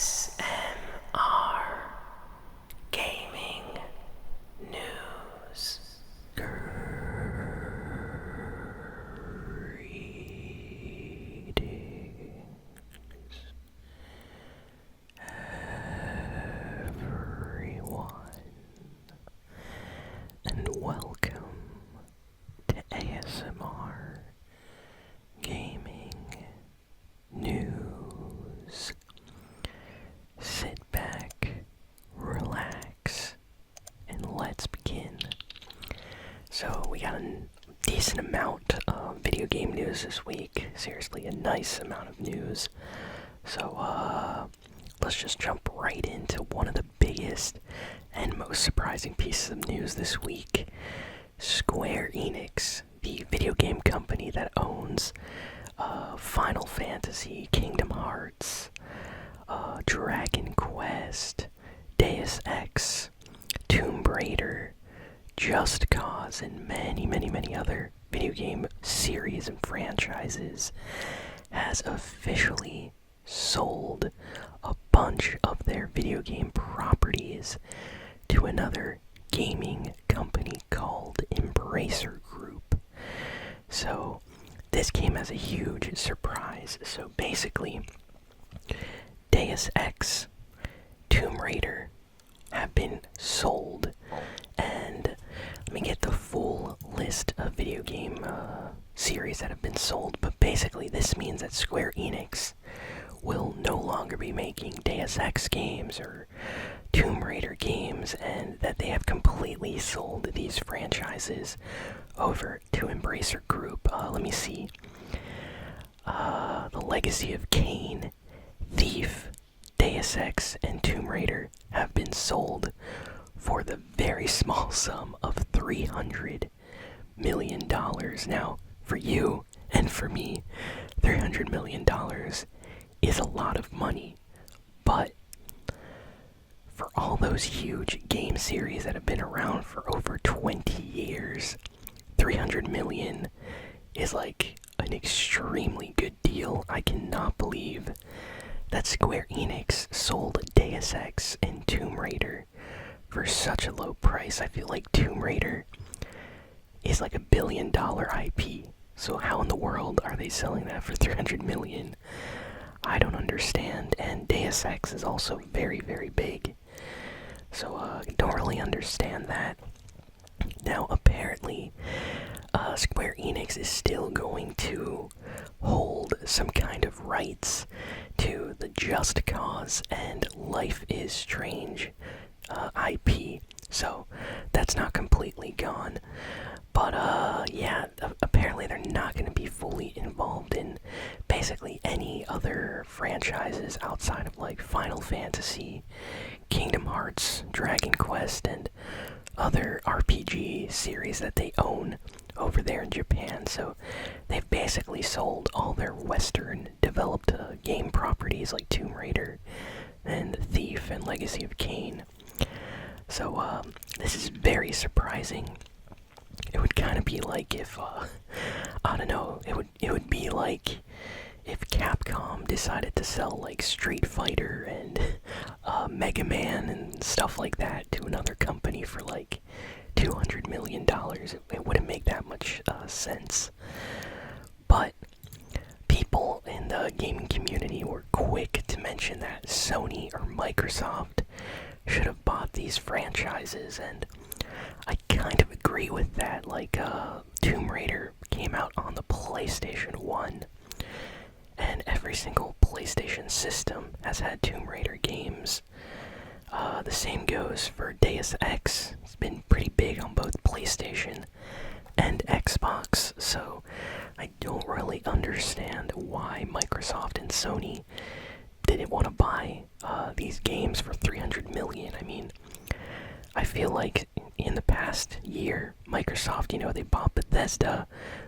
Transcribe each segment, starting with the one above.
ASMR Gaming News. Greetings, everyone, and welcome to ASMR Gaming News. Sit back, relax, and let's begin. So we got a decent amount of video game news this week. Seriously, a nice amount of news. So let's just jump right into one of the biggest and most surprising pieces of news this week. Square Enix, the video game company that owns Final Fantasy, Kingdom Hearts, Dragon Quest, Deus Ex, Tomb Raider, Just Cause, and many other video game series and franchises, has officially sold a bunch of their video game properties to another gaming company called Embracer Group. So this came as a huge surprise. So basically, Deus Ex, Tomb Raider have been sold, and let me get the full list of video game series that have been sold, but basically this means that Square Enix will no longer be making Deus Ex games or Tomb Raider games, and that they have completely sold these franchises over to Embracer Group. Let me see. The Legacy of Kain, Thief, Deus Ex, and Tomb Raider have been sold for the very small sum of $300 million. Now, for you and for me, $300 million is a lot of money, but for all those huge game series that have been around for over 20 years, $300 million is like an extremely good deal. I cannot believe that Square Enix sold Deus Ex and Tomb Raider for such a low price. I feel like Tomb Raider is like $1 billion IP. So how in the world are they selling that for $300 million? I don't understand. And Deus Ex is also very big. So I don't really understand that. Now apparently, Square Enix is still going to hold some kind of rights to the Just Cause and Life is Strange IP. So that's not completely gone. But yeah, apparently they're not going to be fully involved in basically any other franchises outside of like Final Fantasy, Kingdom Hearts, Dragon Quest, and other RPG series that they own over there in Japan. So they've basically sold all their Western developed game properties like Tomb Raider and Thief and Legacy of Kain. So this is very surprising. It would kind of be like if I don't know, it would be like if Capcom decided to sell like Street Fighter and Mega Man and stuff like that to another company for like $200 million. It wouldn't make that much sense. But people in the gaming community were quick to mention that Sony or Microsoft should have bought these franchises, and I kind of agree with that. Like, Tomb Raider came out on the PlayStation 1, and every single PlayStation system has had Tomb Raider games. The same goes for Deus Ex. It's been pretty big on both PlayStation and Xbox, so I don't really understand why Microsoft and Sony didn't want to buy these games for $300 million. I mean, I feel like in the past year, Microsoft, they bought Bethesda.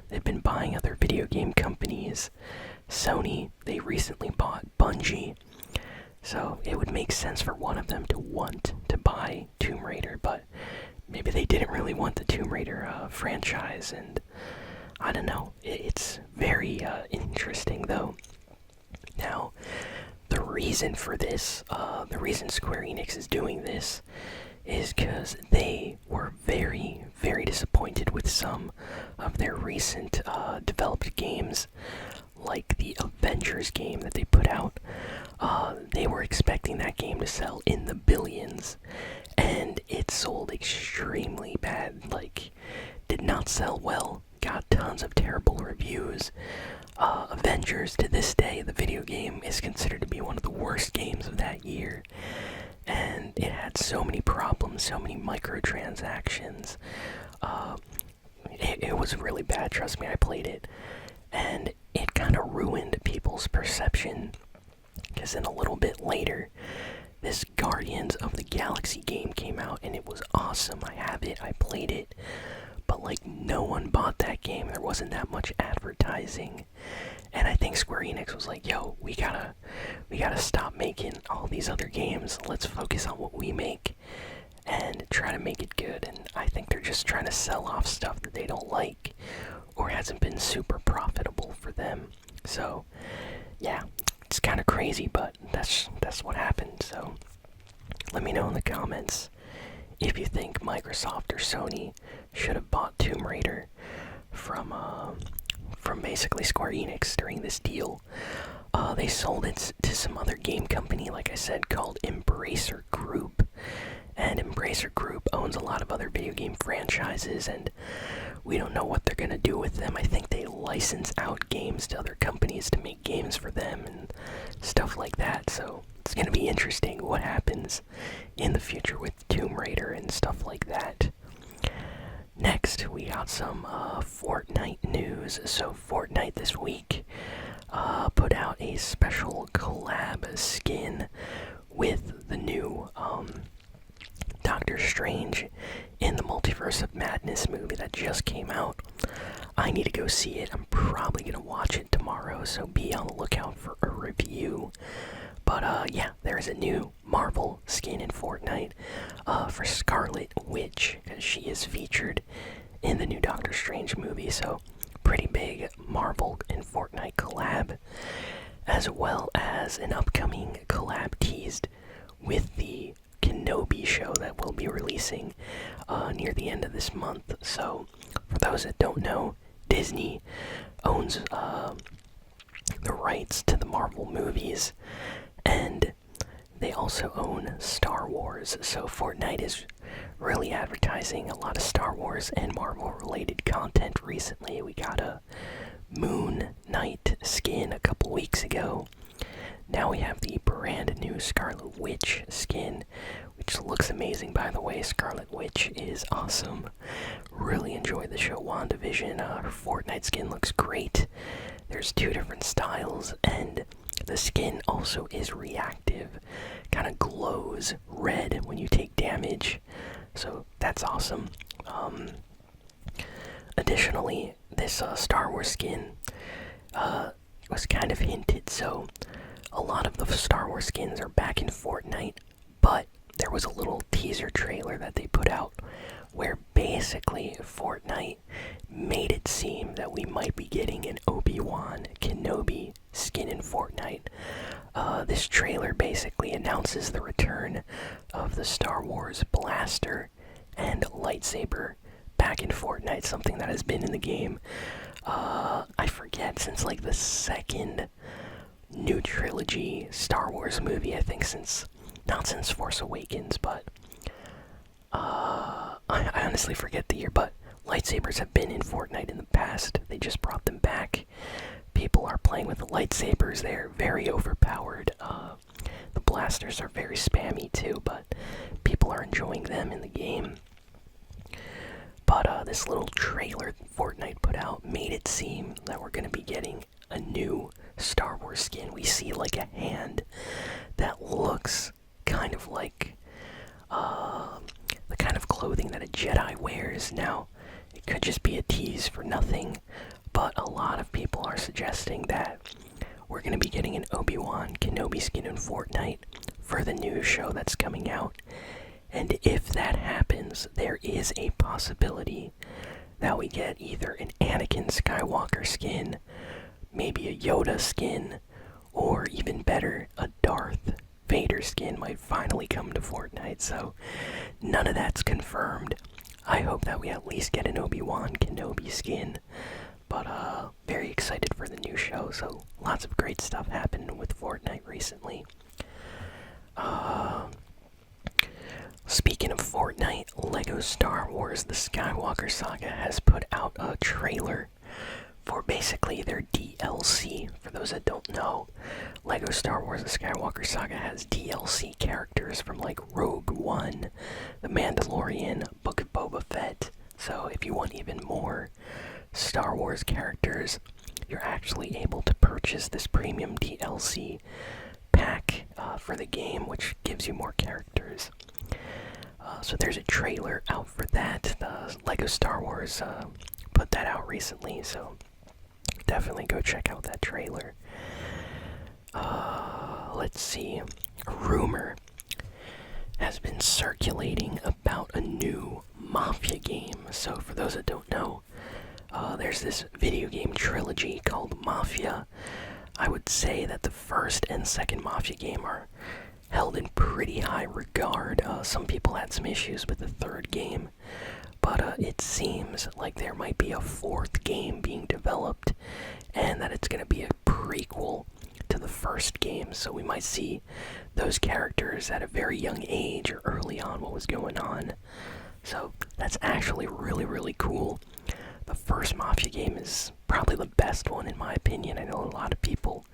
They've been buying other video game companies. Sony, they recently bought Bungie. So it would make sense for one of them to want to buy Tomb Raider, but maybe they didn't really want the Tomb Raider franchise, and I don't know. It's very interesting, though. Now, the reason for this, the reason Square Enix is doing this, is because they were very, very disappointed with some of their recent developed games, like the Avengers game that they put out. They were expecting that game to sell in the billions, and it sold extremely bad. Like, did not sell well, got tons of terrible reviews. Avengers, to this day, the video game, is considered to be one of the worst games of that year. And it had so many problems, so many microtransactions. It was really bad, trust me, I played it. And it kind of ruined people's perception. Because then a little bit later, this Guardians of the Galaxy game came out, and it was awesome. I have it, I played it. But like, no one bought that game. There wasn't that much advertising. And I think Square Enix was like, yo, we gotta stop making all these other games. Let's focus on what we make and try to make it good. And I think they're just trying to sell off stuff that they don't like or hasn't been super profitable for them. So yeah, it's kind of crazy, but that's what happened. So let me know in the comments if you think Microsoft or Sony should have bought Tomb Raider from basically Square Enix during this deal. They sold it to some other game company, like I said, called Embracer Group. And Embracer Group owns a lot of other video game franchises, and we don't know what they're gonna do with them. I think they license out games to other companies to make games for them and stuff like that. So it's gonna be interesting what happens in the future with Tomb Raider and stuff like that. Next, we got some Fortnite news. So Fortnite this week put out a special collab skin with the new Dr. Strange in the Multiverse of Madness movie that just came out. I need to go see it. I'm probably going to watch it tomorrow, so be on the lookout for a review. But yeah, there's a new Marvel skin in Fortnite for Scarlet Witch, because she is featured in the new Doctor Strange movie. So pretty big Marvel and Fortnite collab, as well as an upcoming collab teased with the Kenobi show that we'll be releasing near the end of this month. So for those that don't know, Disney owns the rights to the Marvel movies, and they also own Star Wars. So Fortnite is really advertising a lot of Star Wars and Marvel related content recently. We got a Moon Knight skin a couple weeks ago. Now we have the brand new Scarlet Witch skin, which looks amazing, by the way. Scarlet Witch is awesome. Really enjoyed the show WandaVision. Her Fortnite skin looks great. There's two different styles, and the skin also is reactive. Kind of glows red when you take damage, so that's awesome. Additionally, this Star Wars skin was kind of hinted, so a lot of the Star Wars skins are back in Fortnite, but there was a little teaser trailer that they put out where basically Fortnite made it seem that we might be getting an Obi-Wan Kenobi skin in Fortnite. This trailer basically announces the return of the Star Wars blaster and lightsaber back in Fortnite, something that has been in the game, I forget, since like the second new trilogy Star Wars movie. I think not since Force Awakens, but I honestly forget the year. But lightsabers have been in Fortnite in the past. They just brought them back. People are playing with the lightsabers. They're very overpowered. The blasters are very spammy too, but people are enjoying them in the game. But this little trailer Fortnite put out made it seem that we're going to be getting a new Star Wars skin. We see like a hand that looks kind of like the kind of clothing that a Jedi wears. Now, it could just be a tease for nothing, but a lot of people are suggesting that we're going to be getting an Obi-Wan Kenobi skin in Fortnite for the new show that's coming out. And if that happens, there is a possibility that we get either an Anakin Skywalker skin, maybe a Yoda skin, or even better, a Darth skin might finally come to Fortnite, so none of that's confirmed. I hope that we at least get an Obi-Wan Kenobi skin. But very excited for the new show, so lots of great stuff happened with Fortnite recently. Speaking of Fortnite, Lego Star Wars The Skywalker Saga has put out a trailer for basically their DLC. For those that don't know, Lego Star Wars The Skywalker Saga has DLC characters from like Rogue One, The Mandalorian, Book of Boba Fett. So if you want even more Star Wars characters, you're actually able to purchase this premium DLC pack for the game, which gives you more characters. So there's a trailer out for that. Lego Star Wars put that out recently, so definitely go check out that trailer. Let's see. A rumor has been circulating about a new Mafia game. So for those that don't know, there's this video game trilogy called Mafia. I would say that the first and second Mafia game are held in pretty high regard. Some people had some issues with the third game, but it seems like there might be a fourth game being developed, and that it's going to be a prequel to the first game. So we might see those characters at a very young age or early on what was going on. So that's actually really, really cool. The first Mafia game is probably the best one in my opinion. I know a lot of people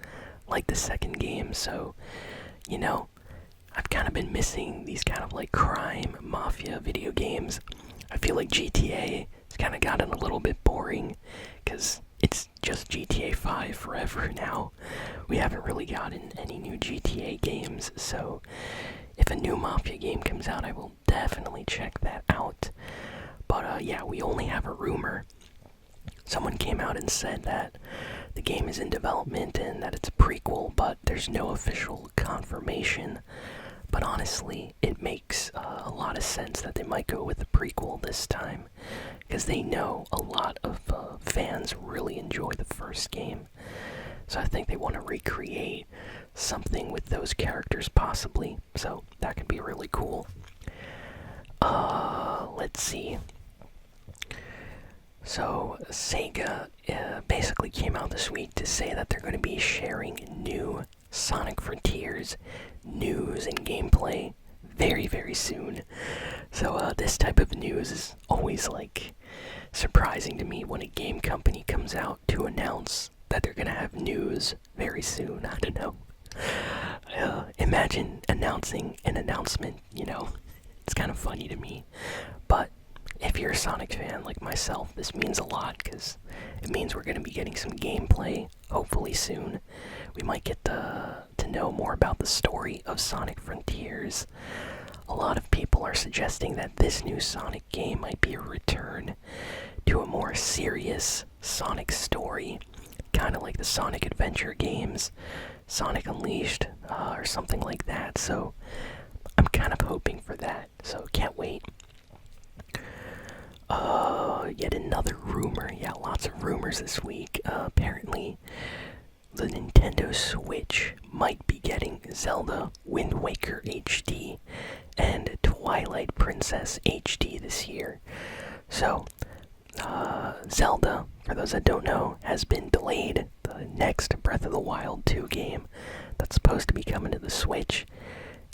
like the second game, so, you know, I've kind of been missing these kind of like crime Mafia video games. I feel like GTA has kind of gotten a little bit boring, because it's just GTA 5 forever now. We haven't really gotten any new GTA games, so if a new Mafia game comes out, I will definitely check that out. But yeah, we only have a rumor. Someone came out and said that the game is in development and that it's a prequel, but there's no official confirmation. But honestly, it makes a lot of sense that they might go with the prequel this time, because they know a lot of fans really enjoy the first game. So I think they want to recreate something with those characters possibly, so that could be really cool. Let's see. So Sega basically came out this week to say that they're going to be sharing new Sonic Frontiers news and gameplay very, very soon. So this type of news is always like surprising to me when a game company comes out to announce that they're gonna have news very soon. I don't know. Imagine announcing an announcement, you know. It's kind of funny to me. But if you're a Sonic fan like myself, this means a lot, because it means we're going to be getting some gameplay, hopefully soon. We might get to know more about the story of Sonic Frontiers. A lot of people are suggesting that this new Sonic game might be a return to a more serious Sonic story, kind of like the Sonic Adventure games, Sonic Unleashed, or something like that. So I'm kind of hoping for that, so can't wait. Yet another rumor. Yeah, lots of rumors this week. Apparently, the Nintendo Switch might be getting Zelda Wind Waker HD and Twilight Princess HD this year. So, Zelda, for those that don't know, has been delayed. The next Breath of the Wild 2 game that's supposed to be coming to the Switch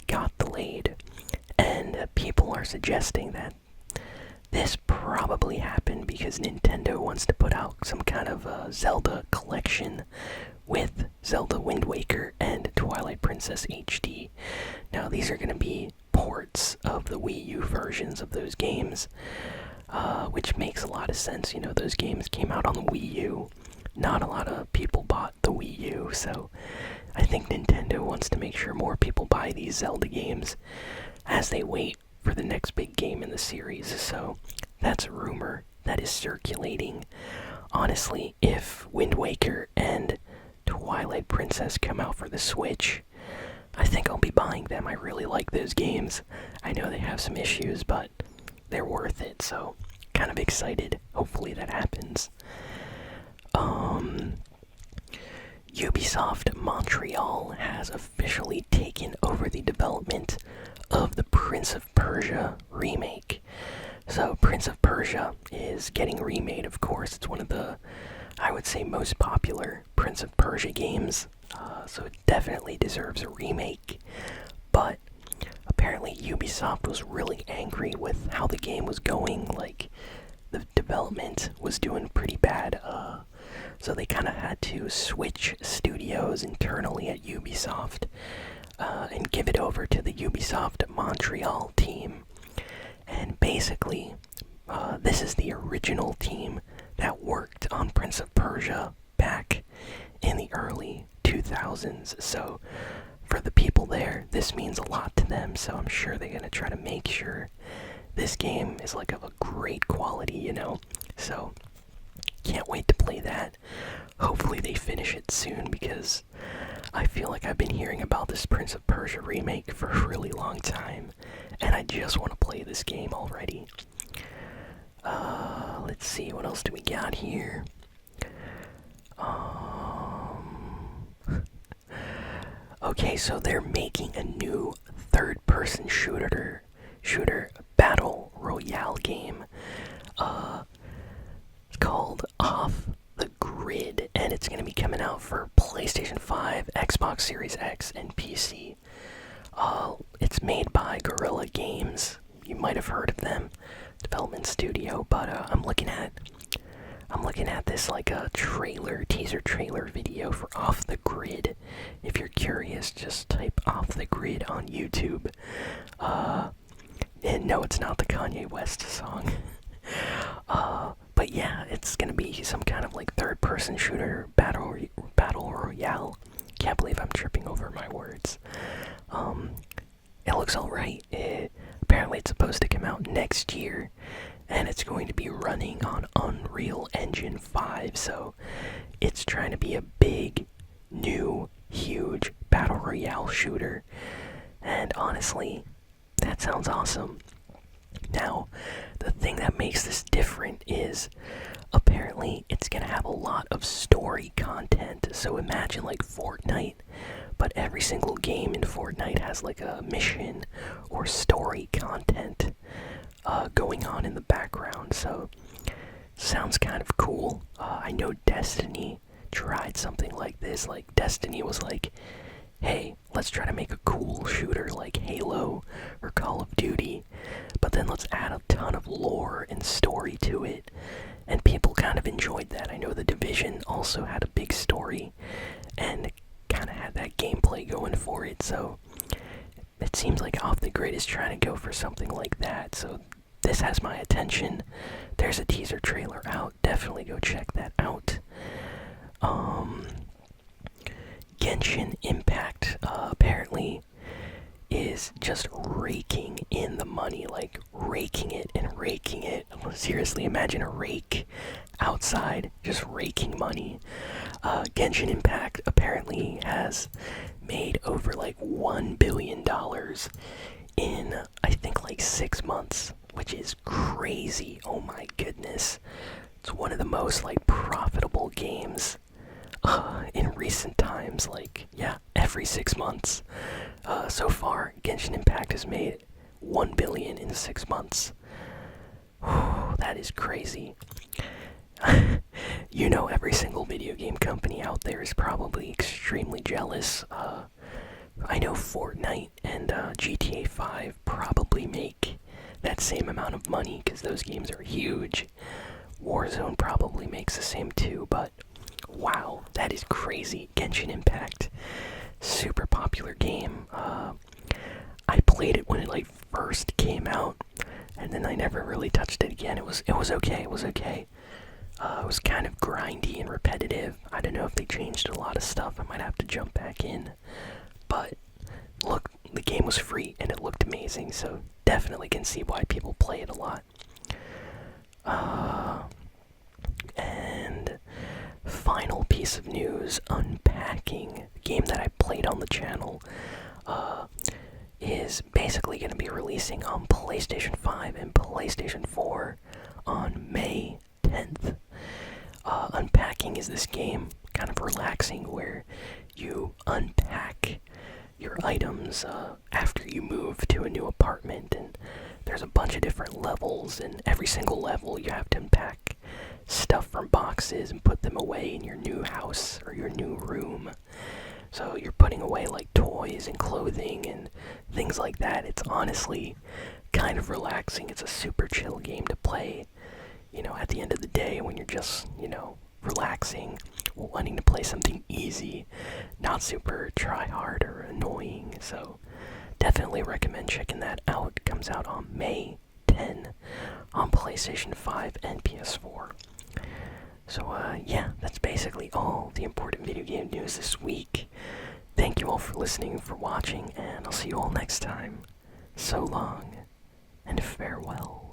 got delayed. And people are suggesting that this probably happened because Nintendo wants to put out some kind of Zelda collection with Zelda Wind Waker and Twilight Princess HD. Now, these are going to be ports of the Wii U versions of those games, which makes a lot of sense. You know, those games came out on the Wii U. Not a lot of people bought the Wii U, so I think Nintendo wants to make sure more people buy these Zelda games as they wait for the next big game in the series. So that's a rumor that is circulating. Honestly, if Wind Waker and Twilight Princess come out for the Switch, I think I'll be buying them. I really like those games. I know they have some issues, but they're worth it, so kind of excited. Hopefully that happens. Ubisoft Montreal has officially taken over the development it definitely deserves a remake. But apparently Ubisoft was really angry with how the game was going. Like, the development was doing pretty bad, so they kind of had to switch studios internally at Ubisoft and give it over to the Ubisoft Montreal team. And basically, this is the original team that worked on Prince of Persia back in the early 2000s. So for the people there, this means a lot to them. So I'm sure they're gonna try to make sure this game is like of a great quality, you know? So can't wait to play that. Hopefully they finish it soon, because I feel like I've been hearing about this Prince of Persia remake for a really long time, and I just want to play this game already. Let's see, what else do we got here? Okay, so they're making a new third-person shooter battle royale game. It's called Off the Grid, and it's going to be coming out for PlayStation 5, Xbox Series X, and PC. It's made by Guerrilla Games. You might have heard of them, development studio. But I'm looking at this like a teaser trailer video for Off the Grid. If you're curious, just type Off the Grid on YouTube. And no, it's not the Kanye West song. But yeah, it's gonna be some kind of like third-person shooter battle royale. Can't believe I'm tripping over my words. It looks alright. Apparently it's supposed to come out next year, and it's going to be running on Unreal Engine 5, so it's trying to be a big, new, huge battle royale shooter. And honestly, that sounds awesome. Now, the thing that makes this different is apparently it's gonna have a lot of story content. So imagine like Fortnite, but every single game in Fortnite has like a mission or story content going on in the background. So sounds kind of cool. I know Destiny tried something like this. Like Destiny was like, hey, let's try to make a cool shooter like Halo or Call of Duty, but then let's add a ton of lore and story to it. And people kind of enjoyed that. I know The Division also had a big story and kind of had that gameplay going for it. So it seems like Off the Grid is trying to go for something like that. So this has my attention. There's a teaser trailer out. Definitely go check that out. Genshin Impact apparently is just raking in the money, like raking it and raking it. Seriously, imagine a rake outside just raking money. Genshin Impact apparently has made over like $1 billion in, I think, like 6 months, which is crazy. Oh my goodness. It's one of the most like profitable games in recent times. Like, yeah, every 6 months. So far, Genshin Impact has made $1 billion in 6 months. That is crazy. You know, every single video game company out there is probably extremely jealous. I know Fortnite and GTA 5 probably make that same amount of money because those games are huge. Warzone probably makes the same too, but wow, that is crazy. Genshin Impact, super popular game. I played it when it like first came out, and then I never really touched it again. It was okay. It was okay. It was kind of grindy and repetitive. I don't know if they changed a lot of stuff. I might have to jump back in. But look, the game was free and it looked amazing, so definitely can see why people play it a lot. And final piece of news, Unpacking, the game that I played on the channel, is basically going to be releasing on PlayStation 5 and PlayStation 4 on May 10th. Unpacking is this game, kind of relaxing, where you unpack your items after you move to a new apartment, and there's a bunch of different levels, and every single level you have to unpack stuff from boxes and put them away in your new house or your new room. So you're putting away like toys and clothing and things like that. It's honestly kind of relaxing. It's a super chill game to play, at the end of the day when you're just, relaxing, wanting to play something easy, not super try hard or annoying. So definitely recommend checking that out. It comes out on May 10 on PlayStation 5 and PS4. So yeah, that's basically all the important video game news this week. Thank you all for listening, for watching, and I'll see you all next time. So long, and farewell.